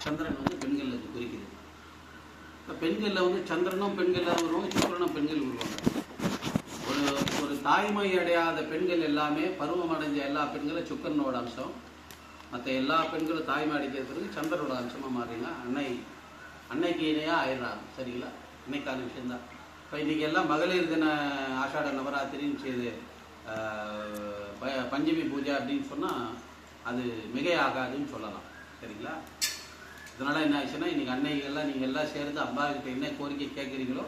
சந்திரன் வந்து பெண்களுக்கு குறிக்குது. இப்போ பெண்களில் வந்து சந்திரனும் பெண்களில் வருவாங்க, சுக்கிரனும் பெண்கள் வருவாங்க. ஒரு ஒரு தாய்மை அடையாத பெண்கள் எல்லாமே பருவம் அடைஞ்ச எல்லா பெண்களும் சுக்கிரனோட அம்சம். மற்ற எல்லா பெண்களும் தாய்மை அடைக்கிறதுக்கு சந்திரனோட அம்சமாக மாறினா அன்னைக்கு இணையாக ஆயிடுறாங்க. சரிங்களா? இன்னைக்கான விஷயந்தான். இப்போ இன்றைக்கி எல்லாம் மகளிர் தின ஆஷாட நவராத்திரின்னு செய்து பஞ்சமி பூஜை அப்படின்னு சொன்னால் அது மிகையாகாதுன்னு சொல்லலாம். சரிங்களா? இதனால் என்ன ஆச்சுன்னா இன்றைக்கி அன்னைகள்லாம் நீங்கள் எல்லாம் சேர்ந்து அம்பாக்கிட்ட என்ன கோரிக்கை கேட்குறீங்களோ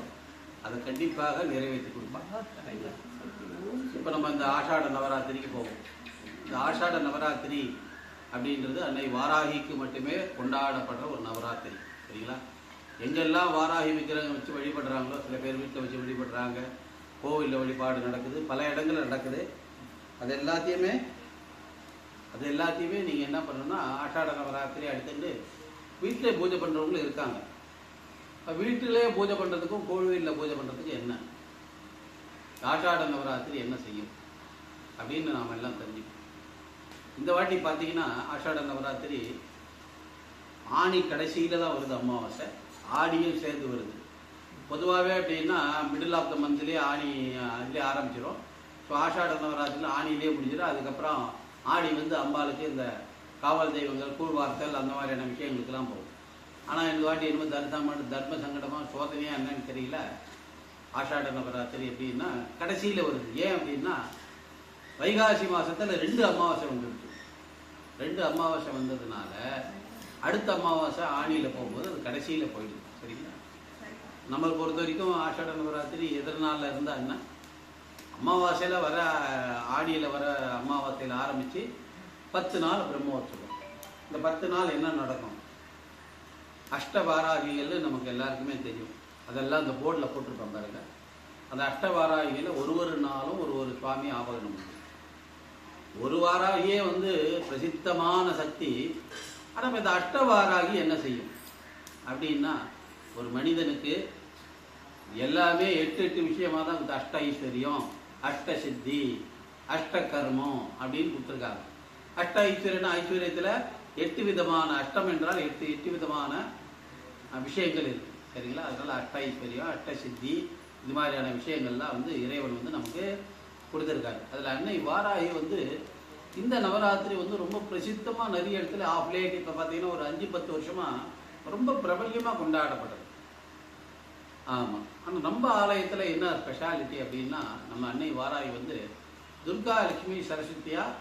அதை கண்டிப்பாக நிறைவேற்றி கொடுப்பாங்க. சரிங்களா? இப்போ நம்ம இந்த ஆஷாட நவராத்திரிக்கு போவோம். இந்த ஆஷாட நவராத்திரி அப்படின்றது அன்னை வாராகிக்கு மட்டுமே கொண்டாடப்படுற ஒரு நவராத்திரி. சரிங்களா? எங்கெல்லாம் வாராகி விக்கிரகம் வச்சு வழிபடுறாங்களோ, சில பேர் வீட்டில் வச்சு வழிபடுறாங்க, கோவிலில் வழிபாடு நடக்குது, பல இடங்களில் நடக்குது. அது எல்லாத்தையுமே நீங்கள் என்ன பண்ணணும்னா ஆஷாட நவராத்திரி அடுத்துட்டு வீட்டிலே பூஜை பண்ணுறவங்களும் இருக்காங்க. வீட்டிலே பூஜை பண்ணுறதுக்கும் கோவிலில் பூஜை பண்ணுறதுக்கும் என்ன, ஆஷாட நவராத்திரி என்ன செய்யும் அப்படின்னு நாம் எல்லாம் தெரிஞ்சுக்கணும். இந்த வாட்டி பார்த்தீங்கன்னா ஆஷாட நவராத்திரி ஆணி கடைசியில் தான் வருது, அமாவாசை ஆடியும் சேர்ந்து வருது. பொதுவாகவே அப்படின்னா மிடில் ஆஃப் த மந்த்லேயே ஆணி அதிலே ஆரம்பிச்சிடும். ஸோ ஆஷாட நவராத்திரியில் ஆணியிலே முடிஞ்சிடும். அதுக்கப்புறம் ஆடி வந்து அம்பாளுக்கு இந்த காவல் தெய்வங்கள் கூழ்வார்த்தல் அந்த மாதிரியான விஷயங்களுக்கெல்லாம் போகும். ஆனால் இந்த வாட்டி என்னமோ தர்ம சங்கடமாக சோதனையாக என்னன்னு தெரியல. ஆஷாட நவராத்திரி அப்படின்னா கடைசியில் வருது. ஏன் அப்படின்னா வைகாசி மாதத்தில் 2 அமாவாசை வந்துடுச்சு. 2 அமாவாசை வந்ததுனால அடுத்த அமாவாசை ஆணியில் போகும்போது அது கடைசியில் போயிடுது. சரிங்களா? நம்மளை பொறுத்த வரைக்கும் ஆஷாட நவராத்திரி எதிர்நாளில் இருந்தால் என்ன, அமாவாசையில் வர ஆணியில் வர அமாவாசையில் ஆரம்பித்து 10 நாள் பிரம்மோற்சவம். இந்த 10 நாள் என்ன நடக்கும், அஷ்டவாராகிகள் நமக்கு எல்லாருக்குமே தெரியும். அதெல்லாம் இந்த போர்டில் போட்டிருப்போம் பாருங்க. அந்த அஷ்டவாராகியில் ஒரு நாளும் ஒரு சுவாமி ஆபரணம். ஒரு வாராகியே வந்து பிரசித்தமான சக்தி. ஆனால் இந்த அஷ்டவாராகி என்ன செய்யும் அப்படின்னா, ஒரு மனிதனுக்கு எல்லாமே 8 விஷயமாக தான் இந்த அஷ்ட ஐஸ்வர்யம், அஷ்ட சித்தி, அஷ்ட கர்மம் அப்படின்னு கொடுத்துருக்காங்க. அஷ்ட ஐஸ்வர்யம்னா ஐஸ்வர்யத்தில் 8 விதமான, அஷ்டம் என்றால் 8 விதமான விஷயங்கள் இருக்கு. சரிங்களா? அதனால அஷ்ட ஐஸ்வர்யம், அஷ்ட சித்தி, இது மாதிரியான விஷயங்கள்லாம் வந்து இறைவன் வந்து நமக்கு கொடுத்துருக்காரு. அதில் அன்னை வாராகி வந்து இந்த நவராத்திரி வந்து ரொம்ப பிரசித்தமாக நிறைய இடத்துல ஆஃப் லேட் இப்போ பார்த்தீங்கன்னா ஒரு 5-10 வருஷமாக ரொம்ப பிரபல்யமாக கொண்டாடப்படுது. ஆமாம். ஆனால் நம்ம ஆலயத்தில் என்ன ஸ்பெஷாலிட்டி அப்படின்னா, நம்ம அன்னை வாராகி வந்து துர்கா லட்சுமி சரஸ்வதியாக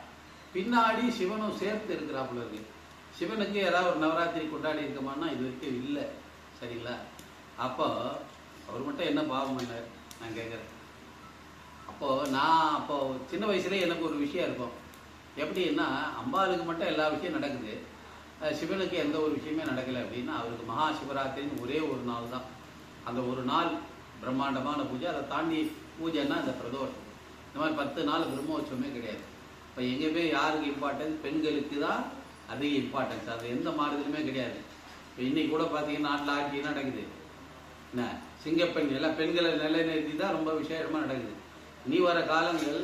பின்னாடி சிவனும் சேர்த்து இருக்கிறாப்புல இருக்கு. சிவனுக்கு யாராவது ஒரு நவராத்திரி கொண்டாடி இருக்கமான்னா இது வரைக்கும் இல்லை. சரிங்களா? அப்போ அவர் மட்டும் என்ன பாவம் பண்ணார் நான் கேட்குறேன். அப்போது சின்ன வயசுலேயே எனக்கு ஒரு விஷயம் இருக்கும். எப்படின்னா, அம்பாளுக்கு மட்டும் எல்லா விஷயம் நடக்குது, சிவனுக்கு எந்த ஒரு விஷயமே நடக்கலை அப்படின்னா, அவருக்கு மகா சிவராத்திரின்னு ஒரே ஒரு நாள் தான். அந்த ஒரு நாள் பிரம்மாண்டமான பூஜை. அதை தாண்டி பூஜைன்னா இந்த பிரதோஷம். இந்த மாதிரி 10 நாள் பிரம்மோற்சவமே கிடையாது. இப்போ எங்கேயுமே யாருக்கு இம்பார்ட்டன்ஸ், பெண்களுக்கு தான் அதிக இம்பார்ட்டன்ஸ். அது எந்த மாறுதலுமே கிடையாது. இப்போ இன்றைக்கி கூட பார்த்தீங்கன்னா நாட்டில் ஆட்சி நடக்குது. என்ன சிங்கப்பெண் எல்லாம் பெண்களை நிலைநிறுத்தி தான் ரொம்ப விசேஷமாக நடக்குது. இனி வர காலங்கள்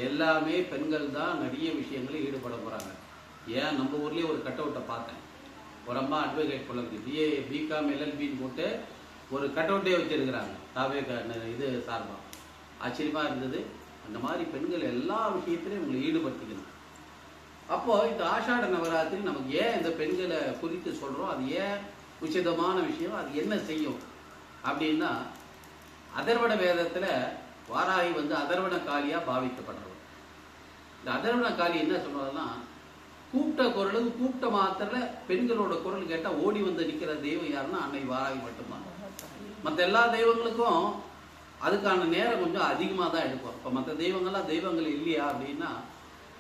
எல்லாமே பெண்கள் தான் நிறைய விஷயங்களில் ஈடுபட போகிறாங்க. ஏன் நம்ம ஊர்லேயே ஒரு கட் அவுட்டை பார்த்தேன். ஒரு அம்மா அட்வொகேட் போல இருக்குது, பிகாம் எல்எல்பின்னு போட்டு ஒரு கட் அவுட்டே வச்சுருக்கிறாங்க தாவே இது சார்பாக. ஆச்சரியமாக இருந்தது. அந்த மாதிரி பெண்கள் எல்லா விஷயத்திலையும் உங்களை ஈடுபடுத்திக்கணும். அப்போது இந்த ஆஷாட நவராத்திரி நமக்கு ஏன் இந்த பெண்களை குறித்து சொல்கிறோம், அது ஏன் உச்சிதமான விஷயம், அது என்ன செய்யும் அப்படின்னா, அதர்வண வேதத்தில் வாராகி வந்து அதர்வண காளியாக பாவிக்கப்படுறவர். இந்த அதர்வண காளி என்ன சொல்றதுன்னா, கூப்பிட்ட குரலுக்கு கூப்பிட்ட மாத்திரத்தில் பெண்களோட குரல் கேட்டால் ஓடி வந்து நிற்கிற தெய்வம் யாருன்னா அன்னை வாராகி மட்டும்தான். மற்ற எல்லா தெய்வங்களுக்கும் அதுக்கான நேரம் கொஞ்சம் அதிகமாக தான் எடுக்கும். இப்போ மற்ற தெய்வங்கள் இல்லையா அப்படின்னா,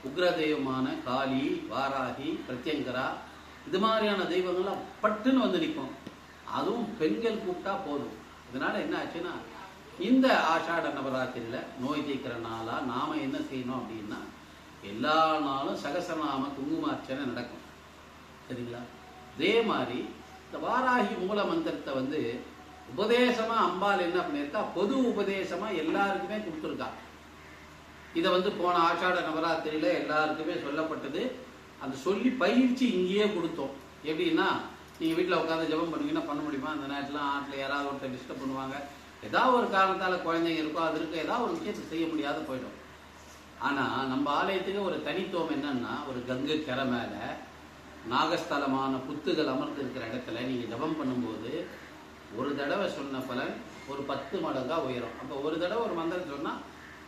உக்ர தெய்வமான காளி, வாராகி, பிரத்யங்கரா, இது மாதிரியான தெய்வங்கள்லாம் பட்டுன்னு வந்து நிற்கும். அதுவும் பெண்கள் கூப்பிட்டா போதும். இதனால என்ன ஆச்சுன்னா, இந்த ஆஷாட நவராத்திரியில் நோய் தீர்க்கிற நாளாக நாம் என்ன செய்யணும் அப்படின்னா, எல்லா நாளும் சகசரநாம குங்குமார்ச்சனை நடக்கும். சரிங்களா? அதே மாதிரி இந்த வாராகி மூல மந்திரத்தை வந்து உபதேசமாக அம்பாள் என்ன பண்ணியிருக்கா, பொது உபதேசமாக எல்லாருக்குமே கொடுத்துருக்கா. இதை வந்து போன ஆஷாட நவராத்திரியில் எல்லாருக்குமே சொல்லப்பட்டது. அந்த சொல்லி பயிற்சி இங்கேயே கொடுத்தோம். எப்படின்னா, நீங்கள் வீட்டில் உட்காந்து ஜெபம் பண்ணுவீங்கன்னா பண்ண முடியுமா? அந்த நேரத்தில் ஆட்டில் யாராவது ஒருத்தர் டிஸ்டர்ப் பண்ணுவாங்க, ஏதாவது ஒரு காரணத்தால் குழந்தைங்க இருக்கும், அது இருக்கும், ஏதாவது ஒரு விஷயத்தை செய்ய முடியாத போயிடும். ஆனால் நம்ம ஆலயத்துக்கு ஒரு தனித்துவம் என்னன்னா, ஒரு கங்கை கரை மேலே நாகஸ்தலமான புத்துகள் அமர்ந்து இருக்கிற இடத்துல நீங்கள் ஜெபம் பண்ணும்போது ஒரு தடவை சொன்ன பலன் ஒரு 10 மடங்காக உயரும். அப்போ ஒரு தடவை ஒரு மந்திரம் சொன்னால்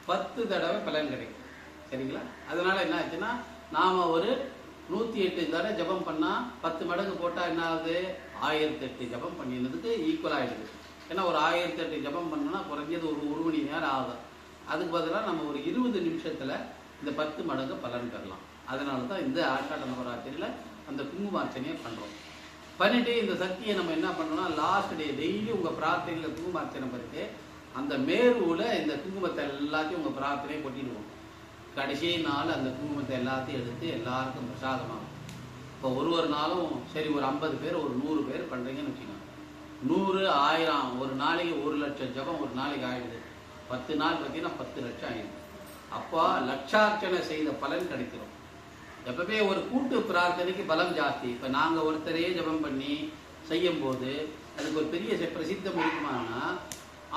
10 தடவை பலன் கிடைக்கும். சரிங்களா? அதனால் என்ன ஆச்சுன்னா, நாம் ஒரு 108 தடவை ஜெபம் பண்ணால் 10 மடங்கு போட்டால் என்ன ஆகுது? 1008 ஜெபம் பண்ணினதுக்கு ஈக்குவல் ஆகிடுது. ஏன்னா ஒரு 1008 ஜெபம் பண்ணோன்னா குறைஞ்சது ஒரு மணி நேரம் ஆகும். அதுக்கு பதிலாக நம்ம ஒரு 20 நிமிஷத்தில் இந்த 10 மடங்கு பலன் பெறலாம். அதனால தான் இந்த ஆஷாட நவராத்திரியில் அந்த குங்குமார்ச்சனையை பண்ணுறோம். பண்ணிட்டு இந்த சக்தியை நம்ம என்ன பண்ணோம்னா, லாஸ்ட் டே டெய்லி உங்கள் பிரார்த்தனையில் குங்குமார்ச்சனை பண்ணிட்டு அந்த மேருவில் இந்த குங்குமத்தை எல்லாத்தையும் உங்கள் பிரார்த்தனையை கொட்டிடுவோம். கடைசி நாள் அந்த குங்குமத்தை எல்லாத்தையும் எடுத்து எல்லாருக்கும் பிரசாதமாகும். இப்போ ஒரு நாளும் சரி ஒரு 50 பேர் ஒரு 100 பேர் பண்ணுறீங்கன்னு வச்சுக்கோங்க. 100, 1000 ஒரு நாளைக்கு 1 லட்சம் ஜபம் ஒரு நாளைக்கு ஆகிடுது. 10 நாள் பார்த்தீங்கன்னா 10 லட்சம் ஆகிடுது. அப்போ லட்சார்ச்சனை செய்த பலன் கிடைக்கிறோம். எப்பவுமே ஒரு கூட்டு பிரார்த்தனைக்கு பலம் ஜாஸ்தி. இப்போ நாங்கள் ஒருத்தரையே ஜபம் பண்ணி செய்யும்போது அதுக்கு ஒரு பெரிய பிரசித்தம் இருக்குமானா,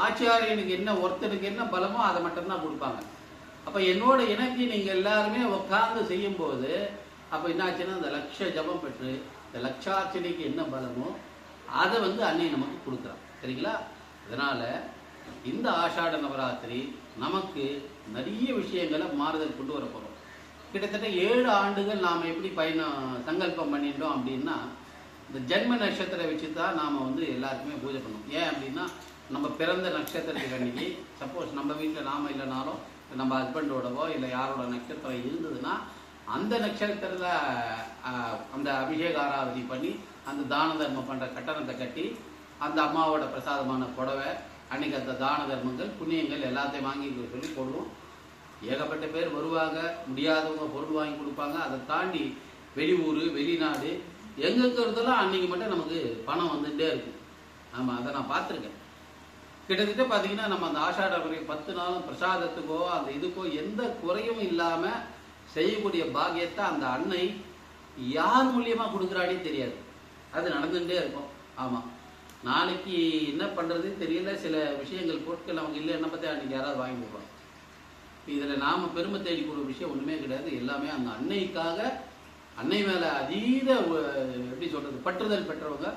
ஆச்சாரியனுக்கு என்ன ஒருத்தருக்கு என்ன பலமோ அதை மட்டும்தான் கொடுப்பாங்க. அப்போ என்னோட இணைஞ்சி நீங்கள் எல்லாருமே உட்கார்ந்து செய்யும்போது அப்போ என்னாச்சுன்னா, அந்த லட்ச ஜபம் பெற்று இந்த லட்சார்ச்சனைக்கு என்ன பலமோ அதை அன்னை நமக்கு கொடுக்குறான். சரிங்களா? அதனால் இந்த ஆஷாட நவராத்திரி நமக்கு நிறைய விஷயங்களை மாறுதல் கொண்டு வர போகிறோம். கிட்டத்தட்ட 7 ஆண்டுகள் நாம் எப்படி சங்கல்பம் பண்ணிட்டோம் அப்படின்னா, இந்த ஜென்ம நட்சத்திரம் வச்சு தான் நாம் எல்லாருக்குமே பூஜை பண்ணோம். ஏன் அப்படின்னா, நம்ம பிறந்த நட்சத்திரத்துக்கு அன்றைக்கி சப்போஸ் நம்ம வீட்டில் நாம் இல்லைனாலும் நம்ம ஹஸ்பண்டோடவோ இல்லை யாரோட நட்சத்திரம் இருந்ததுன்னா அந்த நட்சத்திரத்தில் அந்த அபிஷேக ஆராதனை பண்ணி அந்த தான தர்மம் பண்ணுற கட்டணத்தை கட்டி அந்த அம்மாவோட பிரசாதமான புடவை அன்றைக்கி அந்த தான தர்மங்கள் புண்ணியங்கள் எல்லாத்தையும் வாங்கி சொல்லி போடுவோம். ஏகப்பட்ட பேர் வருவாங்க, முடியாதவங்க பொருள் வாங்கி கொடுப்பாங்க. அதை தாண்டி வெளியூர் வெளிநாடு எங்கெங்கிறதெல்லாம் அன்றைக்கி மட்டும் நமக்கு பணம் வந்துகிட்டே இருக்கும். ஆமாம், அதை நான் பார்த்துருக்கேன். கிட்டத்தட்ட பார்த்தீங்கன்னா நம்ம அந்த ஆஷாட 10 நாளும் பிரசாதத்துக்கோ அந்த இதுக்கோ எந்த குறையும் இல்லாமல் செய்யக்கூடிய பாக்கியத்தை அந்த அன்னை யார் மூலியமாக கொடுக்குறானே தெரியாது. அது நடந்துகிட்டே இருக்கும். ஆமாம், நாளைக்கு என்ன பண்ணுறதுன்னு தெரியல. சில விஷயங்கள் பொருட்கள் அவங்க இல்லை, என்ன பற்றி அன்றைக்கி யாராவது வாங்கி கொடுப்பாங்க. இதில் நாம் பெருமை தேடிக்கூடிய விஷயம் ஒன்றுமே கிடையாது. எல்லாமே அந்த அன்னைக்காக, அன்னை மேலே அதீத எப்படி சொல்கிறது பற்றுதல் பெற்றவங்க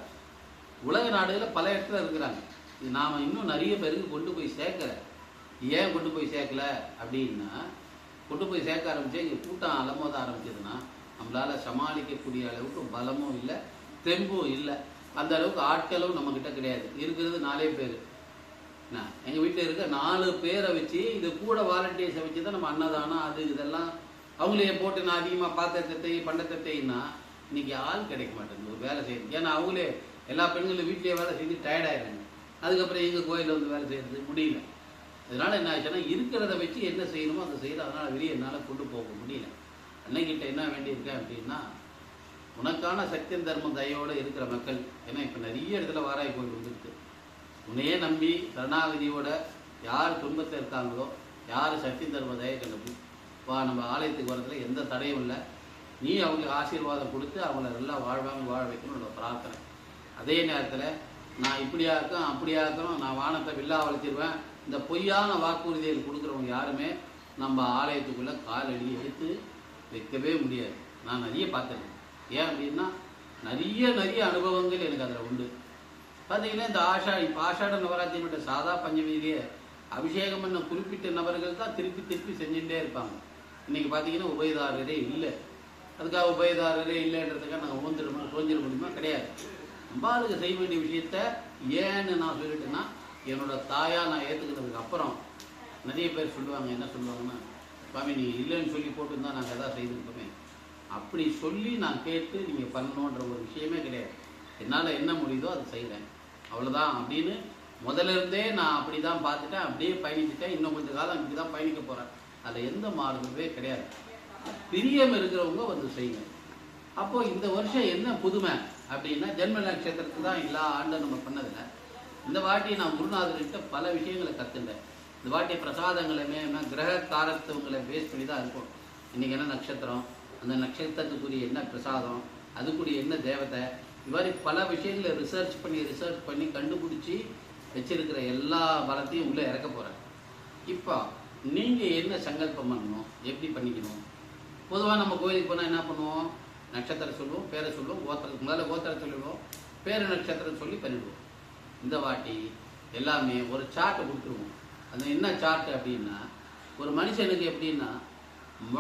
உலக நாடுகளில் பல இடத்துல இருக்கிறாங்க. இது நாம் இன்னும் நிறைய பேருக்கு கொண்டு போய் சேர்க்கல. ஏன் கொண்டு போய் சேர்க்கல அப்படின்னா, கொண்டு போய் சேர்க்க ஆரம்பிச்சு இங்கே கூட்டம் அலமோத ஆரம்பிச்சதுன்னா நம்மளால் சமாளிக்கக்கூடிய அளவுக்கு பலமும் இல்லை, தெம்பும் இல்லை. அந்த அளவுக்கு ஆட்களும் நம்மக்கிட்ட கிடையாது. இருக்கிறது 4 பேர். எங்கள் வீட்டில் இருக்க 4 பேரை வச்சு இது கூட வாலண்டியர்ஸை வச்சு தான் நம்ம அன்னதானம் அது இதெல்லாம் அவங்களே போட்டு நான் அதிகமாக பாத்திரத்தை பண்டத்தை இன்னைக்கு ஆள் கிடைக்க மாட்டேங்குது ஒரு வேலை செய்யுது. ஏன்னா அவங்களே எல்லா பெண்களும் வீட்டிலேயே வேலை செய்து டயர்டாயிடுறாங்க. அதுக்கப்புறம் எங்கள் கோயிலில் வேலை செய்கிறது முடியல. அதனால் என்ன ஆச்சுன்னா, இருக்கிறத வச்சு என்ன செய்யணுமோ அதை செய்யணும். அதனால் வெளியே என்னால் கொண்டு போக முடியல. அன்னைக்கிட்ட என்ன வேண்டியிருக்கேன் அப்படின்னா, உனக்கான சத்தியம் தர்மம் தயோடு இருக்கிற மக்கள், ஏன்னா இப்போ நிறைய இடத்துல வாராய் கோயில் வந்துருக்கு. உன்னையே நம்பி சரணாகதியோட யார் துன்பத்தில் இருக்காங்களோ, யார் சத்தியம் தர்ம தயை கண்டு வா, நம்ம ஆலயத்துக்கு வரதுல எந்த தடையும் இல்லை. நீ அவங்களுக்கு ஆசீர்வாதம் கொடுத்து அவங்கள நல்லா வாழ்வாங்க வாழ வைக்கணும்னு பிரார்த்தனை. அதே நேரத்தில் நான் இப்படியா இருக்கேன் அப்படியா இருக்கணும், நான் வானத்தை வில்லா வளர்த்திடுவேன், இந்த பொய்யான வாக்குறுதிகள் கொடுக்குறவங்க யாருமே நம்ம ஆலயத்துக்குள்ளே காலடி எடுத்து வைக்கவே முடியாது. நான் நிறைய பார்த்துருக்கேன். ஏன் அப்படின்னா, நிறைய அனுபவங்கள் எனக்கு அதில் உண்டு. பார்த்தீங்கன்னா இந்த ஆஷாட நவராத்திரி மட்டும் சாதா பஞ்சமியிலேயே அபிஷேகம் பண்ண குறிப்பிட்ட நபர்கள் தான் திருப்பி செஞ்சுட்டே இருப்பாங்க. இன்றைக்கி பார்த்தீங்கன்னா உபயதாரரே இல்லை. அதுக்காக உபயதாரரே இல்லைன்றதுக்காக நாங்கள் சோஞ்சிட முடியுமா? கிடையாது. அம்பாளுக்கு செய்ய வேண்டிய விஷயத்த ஏன்னு நான் சொல்லிட்டேன்னா, என்னோட தாயாக நான் ஏற்றுக்கிறதுக்கு அப்புறம் நிறைய பேர் சொல்லுவாங்க. என்ன சொல்லுவாங்கன்னா, சுவாமி நீங்கள் இல்லைன்னு சொல்லி போட்டுருந்தா நாங்கள் எதாவது செய்திருப்போமே. அப்படி சொல்லி நான் கேட்டு நீங்கள் பண்ணணுன்ற ஒரு விஷயமே கிடையாது. என்னால் என்ன முடியுதோ அதை செய்கிறேன், அவ்வளோதான் அப்படின்னு முதல்ல இருந்தே நான் அப்படி தான் பார்த்துட்டேன். அப்படியே பயணிச்சுட்டேன். இன்னும் கொஞ்சம் காலம் இப்படி தான் பயணிக்க போகிறேன். அதில் எந்த மாறுதலே கிடையாது. பிரியம் இருக்கிறவங்க செய்யுங்க. அப்போது இந்த வருஷம் என்ன புதுமை அப்படின்னா, ஜென்ம நட்சத்திரத்துக்கு தான் எல்லா ஆண்டும் நம்ம பண்ணதில்லை. இந்த வாட்டி நான் குருநாதர்கிட்ட பல விஷயங்களை கற்றுண்டேன். இந்த வாட்டி பிரசாதங்களுமே கிரக காரத்துவங்களை பேஸ் பண்ணி தான் இருக்கும். இன்றைக்கி என்ன நட்சத்திரம், அந்த நட்சத்திரத்துக்குரிய என்ன பிரசாதம், அதுக்குரிய என்ன தேவதை, இது மாதிரி பல விஷயங்களை ரிசர்ச் பண்ணி கண்டுபிடிச்சி வச்சிருக்கிற எல்லா பலத்தையும் உள்ளே இறக்க போகிறேன். இப்போ நீங்கள் என்ன சங்கல்பம் பண்ணணும், எப்படி பண்ணிக்கணும்? பொதுவாக நம்ம கோயிலுக்கு போனால் என்ன பண்ணுவோம்? நட்சத்திரம் சொல்லுவோம், பேரை சொல்லுவோம், கோத்திரத்துக்கு முதல்ல கோத்திரம் சொல்லிடுவோம், பேர் நட்சத்திரம் சொல்லி பண்ணிவிடுவோம். இந்த வாட்டி எல்லாமே ஒரு சார்ட்டை கொடுத்துருவோம். அந்த என்ன சார்ட்டு அப்படின்னா, ஒரு மனுஷனுக்கு எப்படின்னா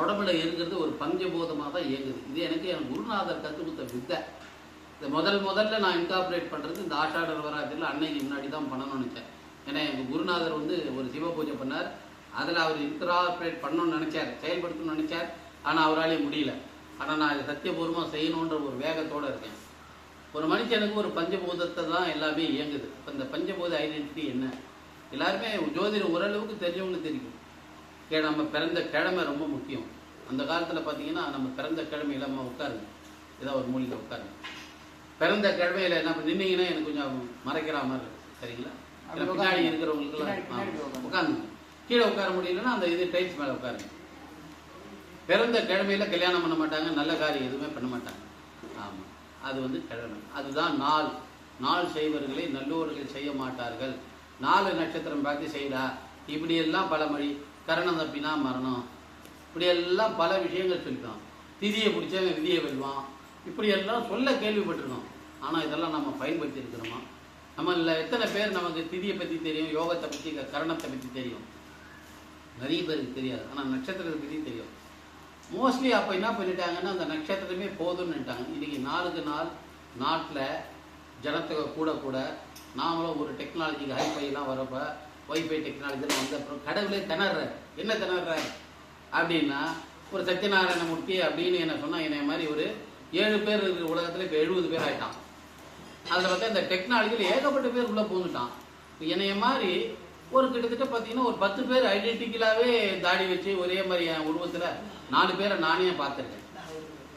உடம்புல இருக்கிறது ஒரு பஞ்சபோதமாக தான் இயங்குது. இது என் குருநாதர் கற்றுக் கொடுத்த வித்தை. இந்த முதல்ல நான் இன்கார்பரேட் பண்ணுறது இந்த ஆஷாட நவராத்திரியில் அன்னைக்கு முன்னாடி தான் பண்ணணும்னு நினச்சேன். ஏன்னா எங்கள் குருநாதர் ஒரு சிவ பூஜை பண்ணார். அதில் அவர் இன்கார்பரேட் பண்ணணும்னு நினச்சார், செயல்படுத்தணும்னு நினச்சார். ஆனால் அவராலேயே முடியல. ஆனால் நான் இதை சத்தியபூர்வமாக செய்யணுன்ற ஒரு வேகத்தோடு இருக்கேன். ஒரு மனுஷனுக்கு ஒரு பஞ்சபூதத்தை தான் எல்லாமே இயங்குது. இப்போ இந்த பஞ்சபூத ஐடென்டிட்டி என்ன? எல்லாருமே ஜோதிடம் ஓரளவுக்கு தெரிஞ்சவங்களுக்கு தெரியும். நம்ம பிறந்த கிழமை ரொம்ப முக்கியம். அந்த காலத்தில் பார்த்தீங்கன்னா நம்ம பிறந்த கிழமையில் நம்ம உட்காருங்க, ஏதாவது ஒரு மூலிகை உட்காருங்க. பிறந்த கிழமையில் நம்ம நின்னீங்கன்னா எனக்கு கொஞ்சம் மறைக்கிற மாதிரி இருக்கு, சரிங்களா? பின்னாடி இருக்கிறவங்களுக்குலாம் உட்காந்துங்க. கீழே உட்கார முடியலன்னா அந்த டைல்ஸ் மேலே உட்காருங்க. பிறந்த கிழமையில கல்யாணம் பண்ண மாட்டாங்க, நல்ல காரியம் எதுவுமே பண்ண மாட்டாங்க. ஆமாம், அது கிழமை. அதுதான் நாள் செய்வர்களை நல்லோர்கள் செய்ய மாட்டார்கள். 4 நட்சத்திரம் பார்த்து செய்தா இப்படியெல்லாம் பல மொழி. கரணம் தப்பினா மரணம், இப்படியெல்லாம் பல விஷயங்கள் சொல்லிட்டோம். திதியை பிடிச்சவங்க விதியை வெல்வான், இப்படியெல்லாம் சொல்ல கேள்விப்பட்டிருக்கோம். ஆனால் இதெல்லாம் நம்ம பயன்படுத்தி இருக்கிறோமா? நம்மள எத்தனை பேர் நமக்கு திதியை பற்றி தெரியும், யோகத்தை பற்றி, கரணத்தை பற்றி தெரியும்? நிறைய பேருக்கு தெரியாது. ஆனால் நட்சத்திரத்தை பற்றி தெரியும். மோஸ்ட்லி அப்போ என்ன பண்ணிட்டாங்கன்னா அந்த நட்சத்திரமே போதும்னுட்டாங்க. இன்றைக்கி நாளுக்கு நாள் நாட்டில் ஜனத்தொகை கூட நாமளும் ஒரு டெக்னாலஜிக்கு ஹைஃபைலாம் வரப்போ ஒய்ஃபை டெக்னாலஜிலாம் வந்த அப்புறம் கடவுளே திணறார். என்ன திணறார் அப்படின்னா, ஒரு சத்யநாராயண மூர்த்தி அப்படின்னு என்ன சொன்னால், என்னை மாதிரி ஒரு 7 பேர் இருக்கிற உலகத்தில் இப்போ 70 பேர் ஆகிட்டான். அதில் பார்த்தா இந்த டெக்னாலஜியில் ஏகப்பட்ட பேர் உள்ளே போந்துட்டான். என்னைய மாதிரி ஒரு கிட்டத்தட்ட பார்த்தீங்கன்னா ஒரு 10 பேர் ஐடென்டிக்கலாகவே தாடி வச்சு ஒரே மாதிரி என் உருவத்தில் 4 பேரை நானே பார்த்துருக்கேன்.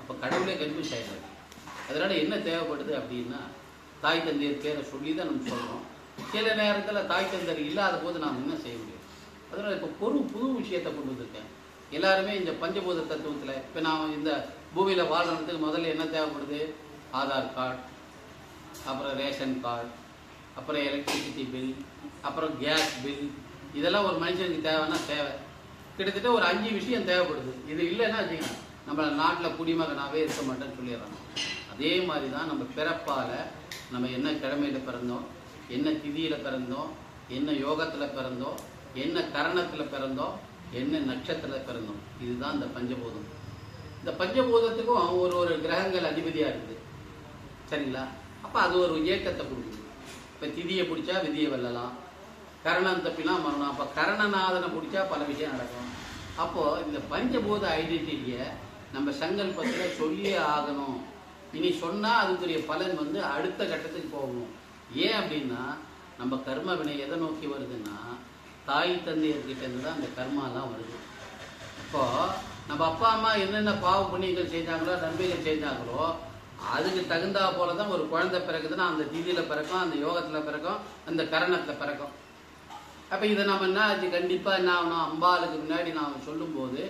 அப்போ கடவுளே கன்ஃபியூஸ் ஆகிடுறாரு. அதனால் என்ன தேவைப்படுது அப்படின்னா, தாய் தந்தையர் பேரை சொல்லி தான் நம்ம சொல்கிறோம். சில நேரத்தில் தாய் தந்தையர் இல்லாத போது நாம் என்ன செய்ய முடியும்? அதனால் இப்போ புது விஷயத்தை கொண்டு வந்திருக்கேன். எல்லாருமே இந்த பஞ்சபூத தத்துவத்தில் இப்போ நான் இந்த பூமியில் வாழ்கிறதுக்கு முதல்ல என்ன தேவைப்படுது? ஆதார் கார்டு, அப்புறம் ரேஷன் கார்டு, அப்புறம் எலக்ட்ரிசிட்டி பில், அப்புறம் கேஸ் பில். இதெல்லாம் ஒரு மனுஷனுக்கு தேவைன்னா தேவை. கிட்டத்தட்ட ஒரு 5 விஷயம் தேவைப்படுது. இது இல்லைன்னா வச்சுக்கோங்க, நம்ம நாட்டில் குடிமகனாகவே இருக்க மாட்டேன்னு சொல்லிடுறாங்க. அதே மாதிரி தான் நம்ம பிறப்பால் நம்ம என்ன கிழமையில் பிறந்தோம், என்ன திதியில் பிறந்தோம், என்ன யோகத்தில் பிறந்தோம், என்ன கரணத்தில் பிறந்தோம், என்ன நட்சத்திரத்தில் பிறந்தோம். இதுதான் இந்த பஞ்சபூதம். இந்த பஞ்சபூதத்துக்கும் ஒரு கிரகங்கள் அதிபதியாக இருக்குது, சரிங்களா? அப்போ அது ஒரு இயக்கத்தை கொடுக்குது. இப்போ திதியை பிடிச்சா விதியை வெல்லலாம், கரணம் தப்பினா மரணம். அப்போ கரணநாதனை பிடிச்சா பல விஷயம் நடக்கும். அப்போது இந்த பஞ்சபூத ஐடென்டிட்டியை நம்ம சங்கல்பத்தில் சொல்லியே ஆகணும். இனி சொன்னால் அதுக்குரிய பலன் அடுத்த கட்டத்துக்கு போகணும். ஏன் அப்படின்னா, நம்ம கர்ம வினை எதை நோக்கி வருதுன்னா, தாய் தந்தையர்கிட்டேருந்து தான் அந்த கர்மாலாம் வருது. இப்போது நம்ம அப்பா அம்மா என்னென்ன பாவ புண்ணியங்கள் செஞ்சாங்களோ, நன்மைகள் செஞ்சாங்களோ, அதுக்கு தகுந்தா போல தான் ஒரு குழந்தை பிறகுதுன்னா அந்த திதியில் பிறக்கும், அந்த யோகத்தில் பிறக்கும், அந்த கரணத்தில் பிறக்கும். அப்போ இதை நம்ம என்ன ஆச்சு, கண்டிப்பாக என்ன ஆகணும்? அம்பாளுக்கு முன்னாடி நாம் சொல்லும்போது,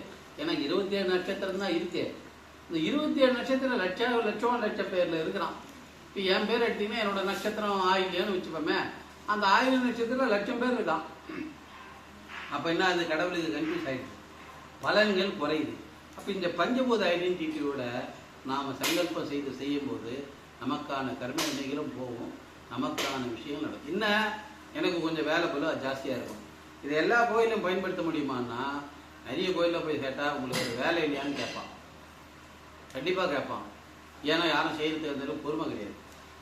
எனக்கு 27 நட்சத்திரம் தான் இருக்கு. இந்த 27 நட்சத்திரம் லட்சம் பேரில் இருக்கிறான். இப்போ என் பேர் எடுத்தீங்கன்னா என்னோட நட்சத்திரம் ஆயில்யன்னு வச்சுப்போமே, அந்த 1000 நட்சத்திரம் லட்சம் பேர் இருக்கான். அப்போ என்ன, அது கடவுளுக்கு கன்ஃபியூஸ் ஆகிடுது, பலன்கள் குறையுது. அப்போ இந்த பஞ்சபூத ஐடென்டிட்டியோட நாம் சங்கல்பம் செய்யும்போது நமக்கான கர்ம வினைகளும் போகும், நமக்கான விஷயங்கள் நடக்கும். என்ன, எனக்கு கொஞ்சம் வேலை போல ஜாஸ்தியாக இருக்கும். இது எல்லா கோயிலும் பயன்படுத்த முடியுமான்னா, நிறைய கோயிலில் போய் கேட்டால் உங்களுக்கு ஒரு வேலை இல்லையான்னு கேட்பான். கண்டிப்பாக கேட்பான். ஏன்னா யாரும் செய்யறதுக்கு பொறுமை கிடையாது.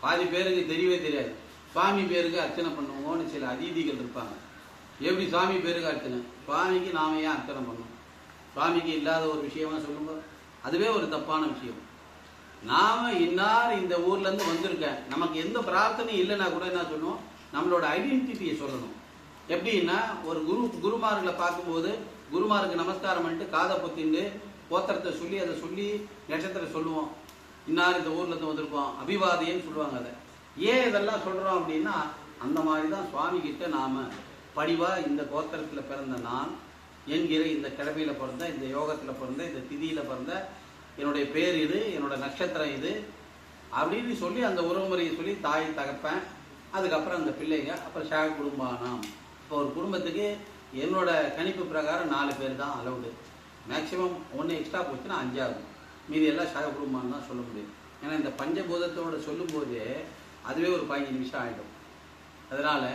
பாதி பேருக்கு தெரியவே தெரியாது. சுவாமி பேருக்கு அர்ச்சனை பண்ணுவோம்னு சில அதீதிகள் இருப்பாங்க. எப்படி சுவாமி பேருக்கு அர்ச்சனை? சுவாமிக்கு நாம ஏன் அர்ச்சனை பண்ணணும்? சுவாமிக்கு இல்லாத ஒரு விஷயமா சொல்லுங்க. அதுவே ஒரு தப்பான விஷயம். நாம இன்னார் இந்த ஊர்லேருந்து வந்திருக்கேன், நமக்கு எந்த பிரார்த்தனையும் இல்லைன்னா கூட என்ன சொல்லணும், நம்மளோட ஐடென்டிட்டியை சொல்லணும். எப்படின்னா, ஒரு குருமார்களை பார்க்கும்போது குருமாருக்கு நமஸ்காரம் பண்ணிட்டு காதை பொத்திண்டு கோத்திரத்தை சொல்லி அதை சொல்லி நட்சத்திரம் சொல்லுவோம். இன்னார் இந்த ஊர்லேருந்து வந்திருக்கோம், அபிவாதைன்னு சொல்லுவாங்க. அதை ஏன் இதெல்லாம் சொல்கிறோம் அப்படின்னா, அந்த மாதிரி தான் சுவாமி கிட்ட நாம் படிவாக இந்த கோத்திரத்தில் பிறந்த நான் என்கிற இந்த கிழமையில் பிறந்த, இந்த யோகத்தில் பிறந்த, இந்த திதியில் பிறந்த, என்னுடைய பேர் இது, என்னோட நட்சத்திரம் இது, அப்படின்னு சொல்லி அந்த உறவுமுறையை சொல்லி தாய் தகப்பேன், அதுக்கப்புறம் அந்த பிள்ளைங்க, அப்புறம் ஷேக குடும்பானம். இப்போ ஒரு குடும்பத்துக்கு என்னோட கணிப்பு பிரகாரம் 4 பேர் தான் அலவுடு. மேக்சிமம் 1 எக்ஸ்ட்ரா போச்சுன்னா 5 ஆகும். மீதி எல்லாம் ஷேக குடும்பான்னு தான் சொல்ல முடியும். ஏன்னா இந்த பஞ்சபூதத்தோட சொல்லும்போது அதுவே ஒரு 15 நிமிஷம் ஆகிடும். அதனால்